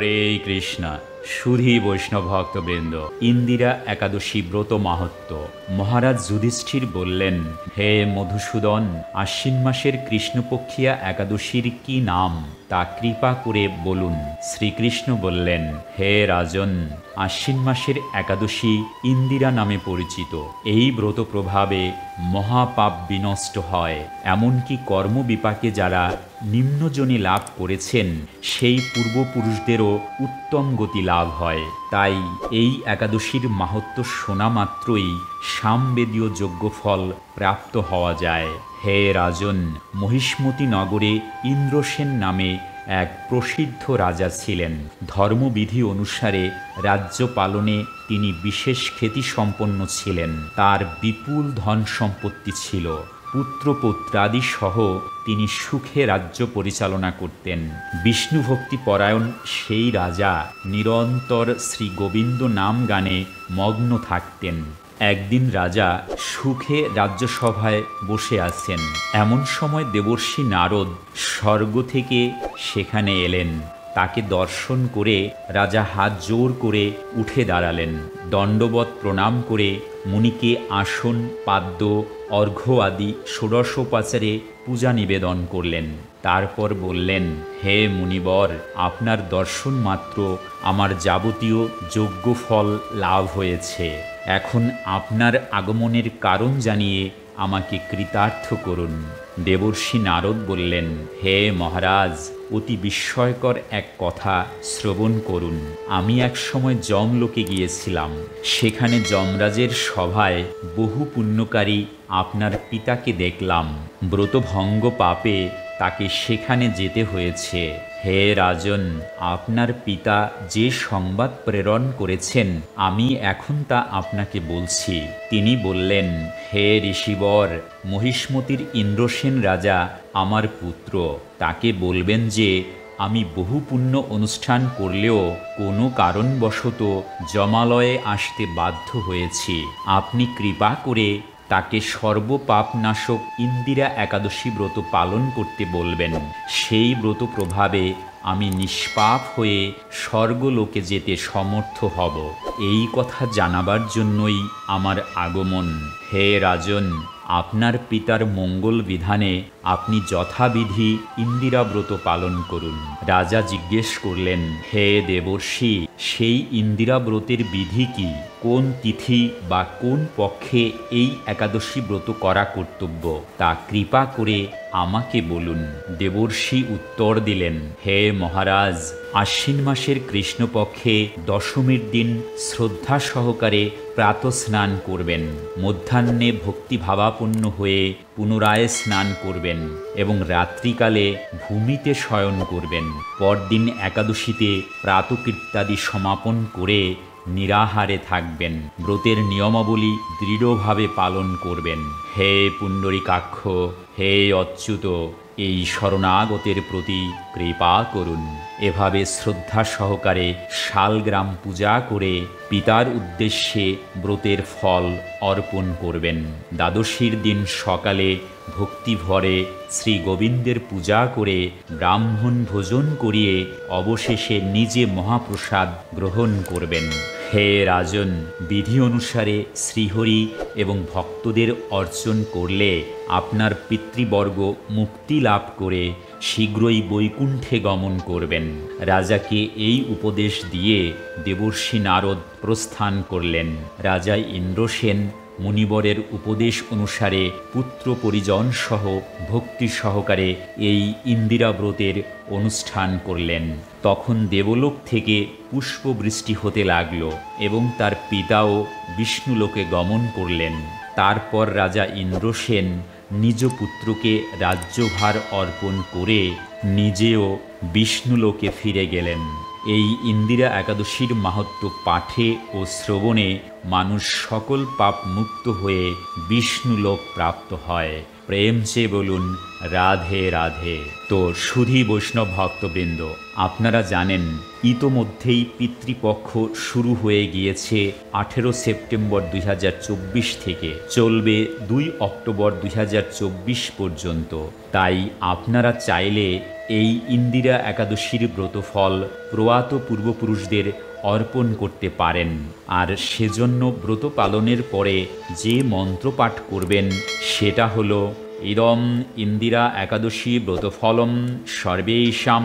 হরে কৃষ্ণ। সুধী বৈষ্ণব ভক্তবৃন্দ, ইন্দিরা একাদশী ব্রত মাহাত্ম্য। মহারাজ যুধিষ্ঠির বললেন, হে মধুসূদন, আশ্বিন মাসের কৃষ্ণপক্ষিয়া একাদশীর কি নাম তা কৃপা করে বলুন। শ্রীকৃষ্ণ বললেন, হে রাজন, আশ্বিন মাসের একাদশী ইন্দিরা নামে পরিচিত। এই ব্রত প্রভাবে মহাপাপ বিনষ্ট হয়। এমনকি কর্মবিপাকে যারা নিম্নজনে লাভ করেছেন সেই পূর্বপুরুষদেরও উত্তম গতি লাভ হয়। তাই এই একাদশীর মাহাত্ম্য শোনা মাত্রই সামবেদীয় যজ্ঞফল প্রাপ্ত হওয়া যায়। হে রাজন, মহিষ্মতি নগরে ইন্দ্রসেন নামে এক প্রসিদ্ধ রাজা ছিলেন। ধর্মবিধি অনুসারে রাজ্য পালনে তিনি বিশেষ খ্যাতিসম্পন্ন ছিলেন। তার বিপুল ধন সম্পত্তি ছিল। পুত্রপৌত্রাদি সহ তিনি সুখে রাজ্য পরিচালনা করতেন। বিষ্ণুভক্তি পরায়ণ সেই রাজা নিরন্তর শ্রী গোবিন্দ নাম গানে মগ্ন থাকতেন। একদিন রাজা সুখে রাজ্যসভায় বসে আছেন। এমন সময় দেবর্ষি নারদ স্বর্গ থেকে সেখানে এলেন। তাকে দর্শন করে রাজা হাত জোর করে উঠে দাঁড়ালেন। দণ্ডবৎ প্রণাম করে মুনিকে আসন, পাদ্য, অর্ঘ্য আদি ষোড়শোপচারে পূজা নিবেদন করলেন। তারপর বললেন, হে মুনিবর, আপনার দর্শন মাত্র আমার যাবতীয় যজ্ঞফল লাভ হয়েছে। এখন আপনার আগমনের কারণ জানিয়ে আমাকে কৃতার্থ করুন। দেবর্ষি নারদ বললেন, হে মহারাজ, অতি বিস্ময়কর এক কথা শ্রবণ করুন। আমি এক সময় যমলোকে গিয়েছিলাম। সেখানে যমরাজের সভায় বহু পুণ্যকারী আপনার পিতাকে দেখলাম। ব্রতভঙ্গ পাপে তাকে সেখানে যেতে হয়েছে। হে রাজন, আপনার পিতা যে সংবাদ প্রেরণ করেছেন আমি এখন তা আপনাকে বলছি। তিনি বললেন, হে ঋষিবর, মহিষ্মতির ইন্দ্রসেন রাজা আমার পুত্র। তাকে বলবেন যে আমি বহু পুণ্য অনুষ্ঠান করলেও কোনো কারণবশত যমালয়ে আসতে বাধ্য হয়েছি। আপনি কৃপা করে তাকে সর্বপাপনাশক ইন্দিরা একাদশী ব্রত পালন করতে বলবেন। সেই ব্রত প্রভাবে আমি নিষ্পাপ হয়ে স্বর্গলোকে যেতে সমর্থ হব। এই কথা জানাবার জন্যই আমার আগমন। হে রাজন, আপনার পিতার মঙ্গল বিধানে আপনি যথাবিধি ইন্দিরা ব্রত পালন করুন। রাজা জিজ্ঞেস করলেন, হে দেবর্ষি, সেই ইন্দিরা ব্রতের বিধি কি? কোন তিথি বা কোন পক্ষে এই একাদশী ব্রত করা কর্তব্য তা কৃপা করে আমাকে বলুন। দেবর্ষি উত্তর দিলেন, হে মহারাজ, আশ্বিন মাসের কৃষ্ণপক্ষে দশমীর দিন শ্রদ্ধা সহকারে প্রাতঃস্নান করবেন। মধ্যাহ্নে ভক্তিভাবাপন্ন হয়ে পুনরায় স্নান করবেন এবং রাত্রিকালে ভূমিতে শয়ন করবেন। পরদিন একাদশীতে প্রাতকৃত্যাদি সমাপন করে নিরাহারে থাকবেন। ব্রতের নিয়মাবলী দৃঢ়ভাবে পালন করবেন। হে পুণ্ডরীকাক্ষ, হে অচ্যুত, এই শরণাগতের প্রতি কৃপা করুন। এভাবে শ্রদ্ধা সহকারে শালগ্রাম পূজা করে পিতার উদ্দেশ্যে ব্রতের ফল অর্পণ করবেন। দ্বাদশীর দিন সকালে ভক্তিভরে শ্রী গোবিন্দের পূজা করে ব্রাহ্মণ ভোজন করিয়ে অবশেষে নিজে মহাপ্রসাদ গ্রহণ করবেন। হে রাজন, বিধি অনুসারে শ্রীহরি এবং ভক্তদের অর্চন করলে আপনার পিতৃবর্গ মুক্তি লাভ করে শীঘ্রই বৈকুণ্ঠে গমন করবেন। রাজাকে এই উপদেশ দিয়ে দেবর্ষি নারদ প্রস্থান করলেন। রাজা ইন্দ্রসেন মুনিবরের উপদেশ অনুসারে পুত্র পরিজন সহ ভক্তি সহকারে এই ইন্দিরা ব্রতের অনুষ্ঠান করলেন। তখন দেবলোক থেকে পুষ্পবৃষ্টি হতে লাগল এবং তার পিতাও বিষ্ণুলোকে গমন করলেন। তারপর রাজা ইন্দ্রসেন নিজ পুত্রকে রাজ্যভার অর্পণ করে নিজেও বিষ্ণুলোকে ফিরে গেলেন। এই ইন্দিরা একাদশীর মাহাত্ম্য পাঠে ও শ্রবণে মানুষ সকল পাপ মুক্ত হয়ে বিষ্ণুলোক প্রাপ্ত হয়। প্রেম চেয়ে বলুন রাধে রাধে। তো সুধী বৈষ্ণব ভক্তবৃন্দ, আপনারা জানেন ইতোমধ্যেই পিতৃপক্ষ শুরু হয়ে গিয়েছে 18 সেপ্টেম্বর 2024 থেকে, চলবে 2 অক্টোবর 2024 পর্যন্ত। তাই আপনারা চাইলে এই ইন্দিরা একাদশীর ব্রতফল প্রয়াত পূর্বপুরুষদের অর্পণ করতে পারেন। আর সেজন্য ব্রত পালনের পরে যে মন্ত্র পাঠ করবেন সেটা হলো ইদম ইন্দিরা একাদশী ব্রতফলম সর্বেষাং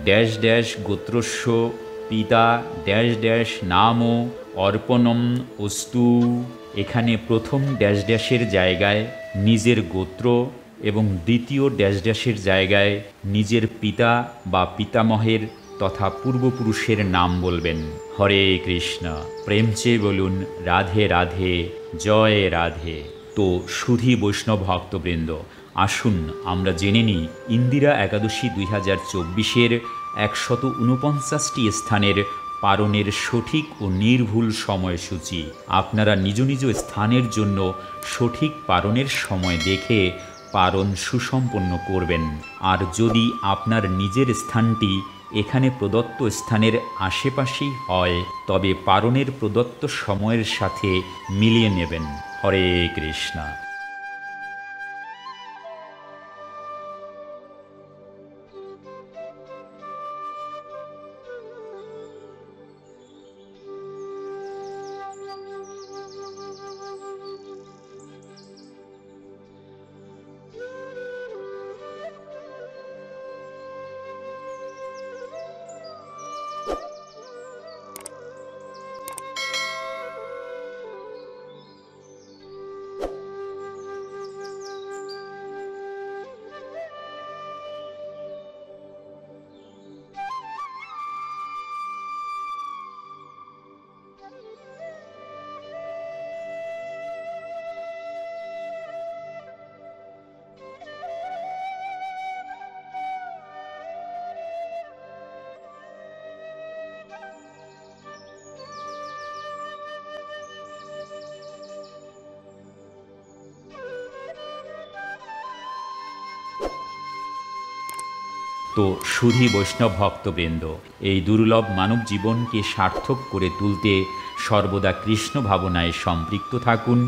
ড্যাশ ড্যাশ গোত্রস্য পিতা ড্যাশ ড্যাশ নাম অর্পণম অস্তু। এখানে প্রথম ড্যাশ ড্যাশের জায়গায় নিজের গোত্র এবং দ্বিতীয় ড্যাশ ড্যাশের জায়গায় নিজের পিতা বা পিতামহের তথা পূর্বপুরুষের নাম বলবেন। হরে কৃষ্ণ, প্রেম চেয়ে বলুন রাধে রাধে, জয় রাধে। তো সুধী বৈষ্ণব ভক্তবৃন্দ, আসুন আমরা জেনে নিই ইন্দিরা একাদশী 2024-এর 149টি স্থানের পারণের সঠিক ও নির্ভুল সময়সূচি। আপনারা নিজ নিজ স্থানের জন্য সঠিক পারণের সময় দেখে পারণ সুসম্পন্ন করবেন। আর যদি আপনার নিজের স্থানটি এখানে প্রদত্ত স্থানের আশেপাশেই হয় তবে পারণের প্রদত্ত সময়ের সাথে মিলিয়ে নেবেন। হরে কৃষ্ণ। তো সুধী বৈষ্ণব ভক্তবৃন্দ, এই দুর্লভ মানব জীবনকে সার্থক করে তুলতে সর্বদা কৃষ্ণ ভাবনায় সম্পৃক্ত থাকুন,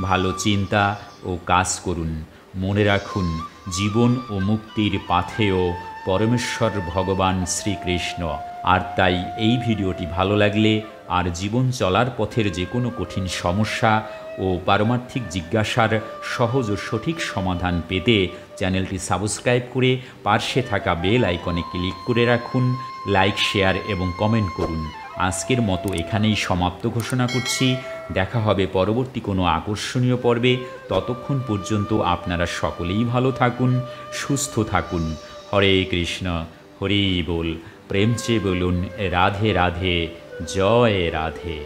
ভালো চিন্তা ও কাজ করুন। মনে রাখুন, জীবন ও মুক্তির পাথেয় পরমেশ্বর ভগবান শ্রীকৃষ্ণ। আর তাই এই ভিডিওটি ভালো লাগলে আর জীবন চলার পথের যে কোনো কঠিন সমস্যা ও পারমার্থিক জিজ্ঞাসার সহজ ও সঠিক সমাধান পেতে চ্যানেলটি সাবস্ক্রাইব করে পার্শ্বে থাকা বেল আইকনে ক্লিক করে রাখুন। লাইক, শেয়ার এবং কমেন্ট করুন। আজকের মতো এখানেই সমাপ্ত ঘোষণা করছি। দেখা হবে পরবর্তী কোনো আকর্ষণীয় পর্বে। ততক্ষণ পর্যন্ত আপনারা সকলেই ভালো থাকুন, সুস্থ থাকুন। হরে কৃষ্ণ, হরি বল। প্রেম চেয়ে বলুন রাধে রাধে, জয় রাধে।